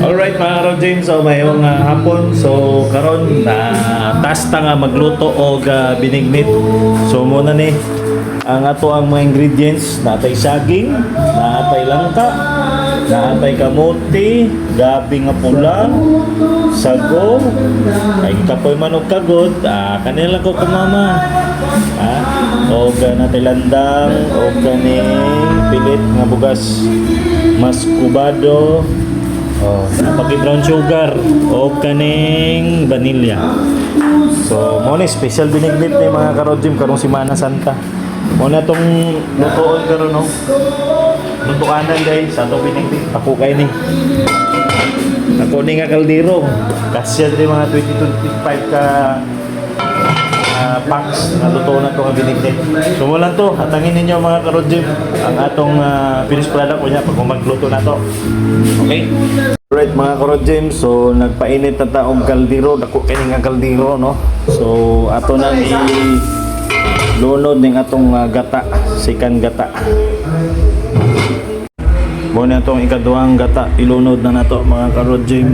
Alright mga karon James, so mayong hapon. So karon na tasta nga magluto og binignit. So muna ni ang ato ang mga ingredients, natay saging, natay langka, natay kamote, gabi nga pula, sago, kay kapoy manok kagod, kanila ko kumama. Og natay landang, og kaning pilit nga bugas mascubado. Pagi brown sugar o kaning vanilla. So mo ni special binignit ni mga karoджим karong Semana Santa. Mo na tong lutoon karon no. Lutuanan guys sa atong binignit. Ako kay ni. Ako ni nga kaldero. Kasya di mga 2025 ka packs na luto na ito nga binignit. So mo lang to, atangin ninyo mga karoджим ang atong finished product ko niya pag magluto na to. Okay? Alright mga karoджим, so nagpainit na taong kaldero, dako kini nga kaldero no. So ato nang ilunod ning atong gata, sikan gata. Mo na atong ikaduhang gata ilunod na nato mga karoджим.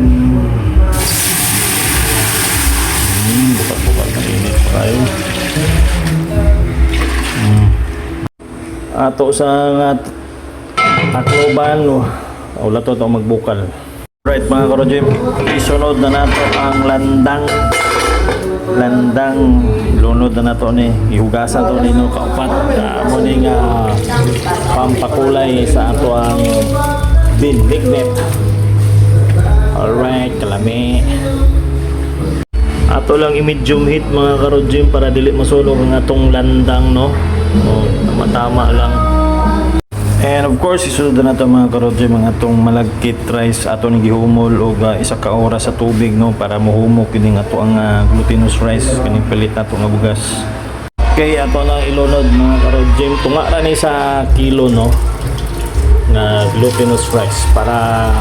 Buka-buka na init pa kayo. Ato sa akloban wala to itong magbukal. Right mga karoджим, isunod na nato ang landang lunod na nato ni ihugasan to nino kaupat mo ni nga pampakulay sa ato ang binignit. Alright, kalami ato lang i-medium heat mga karoджим para dili masunog ang atong landang no. Tama lang. And of course, isunod na nato mga karoджим ang atong malagkit rice ato ni gihumol og isa ka oras sa tubig no para mohumok kini ato ang glutinous rice kaning pilit nato nga bugas. Okay, ato na ilunod mga karoджим tunga ra ni sa kilo no nga glutinous rice para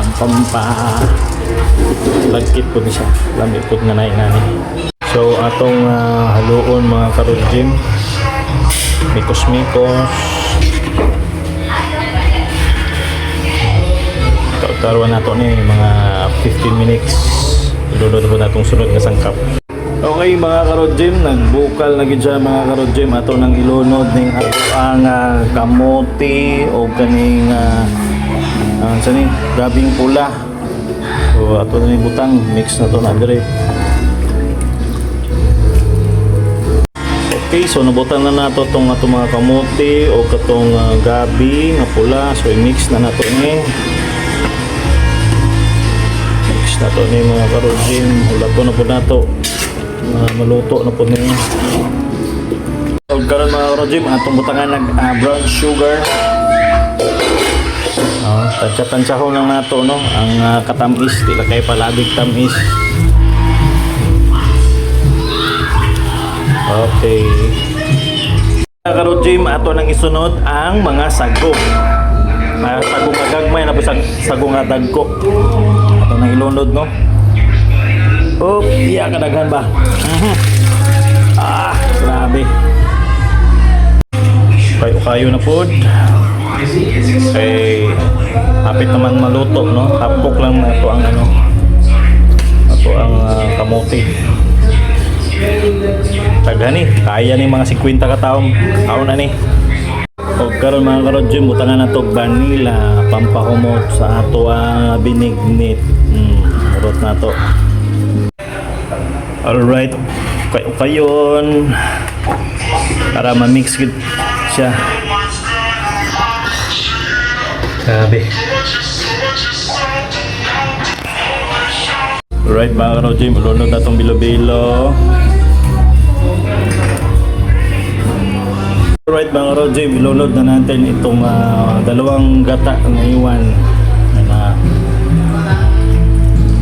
lagkit po ni siya. Lamig po nga nai-nani. So atong haluon mga karoджим. Mikos-mikos. Taruan nato ni mga 15 minutes. Ilunod po natong sunod nga sangkap. Okay mga karoджим, nagbukal na gid siya mga karoджim ato nang ilunod ning ato ang kamote o kaning gabing pula. So ato na ni butang mix na to na dire. Okay, so nabutan na nato tong ato mga kamote o katong gabi nga pula. So i-mix na nato ni. Mix na to ni mga karoджим. Wala po na po nato. Maluto na po niya. So karon mga karoджим, atong butangan nag brown sugar. Tansya-tansyahon lang nato no ang katamis, dila kay palabig tamis. Okay. Mga karoджим, ato nang isunod ang mga sagong. Sagong nga gagmay na po sagong nga dagko. Ato nang ilunod no. Oh, iya kadaghan ba? Grabe. Kayo na po. Hapit naman maluto no. Hapok lang na ito ang ito ang kamote. Taghani, kaya ni mga 50 ka taong na ni. O karon mga karoджим, butangan na to vanilla pampahumot sa ato ang binignit. Urot na to. Alright, kayon para ma-mix gid siya. Grabe. Alright mga karoджим, ulunod na itong bilo-bilo. Alright mga karoджим, ilunod na natin itong dalawang gata na iwan.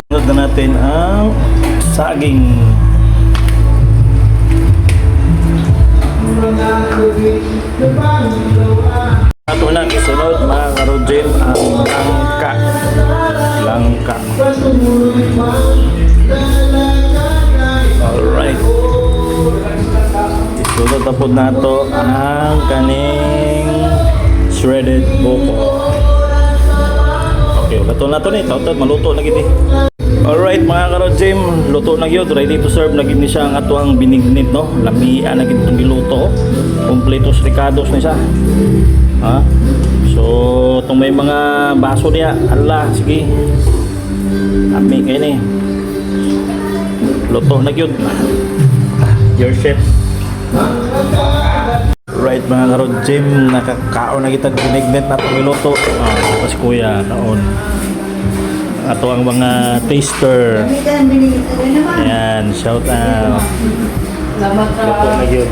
Ilunod na natin ang saging. Ato nang isunod mga karoджим ang langka. Alright. Isunod tapos nato ang kaning shredded buko. Okay. Luto na to ni, tawtod maluto na gid. Alright mga karod Jim, luto na gyud, ready to serve na gid ni siya ang atuang binignit no. Lamian na gid itong giluto. Kompletos ricados ni siya. Ha? So, itong may mga baso niya, ala, sige. Kami kayo ni. Luto na gyud. Your chef. Right mga karod Jim, nakakaon na kita binignit na itong giluto. Tapos kuya, kaon. Ato ang mga taster. Ayan, shout out. Luto na yun.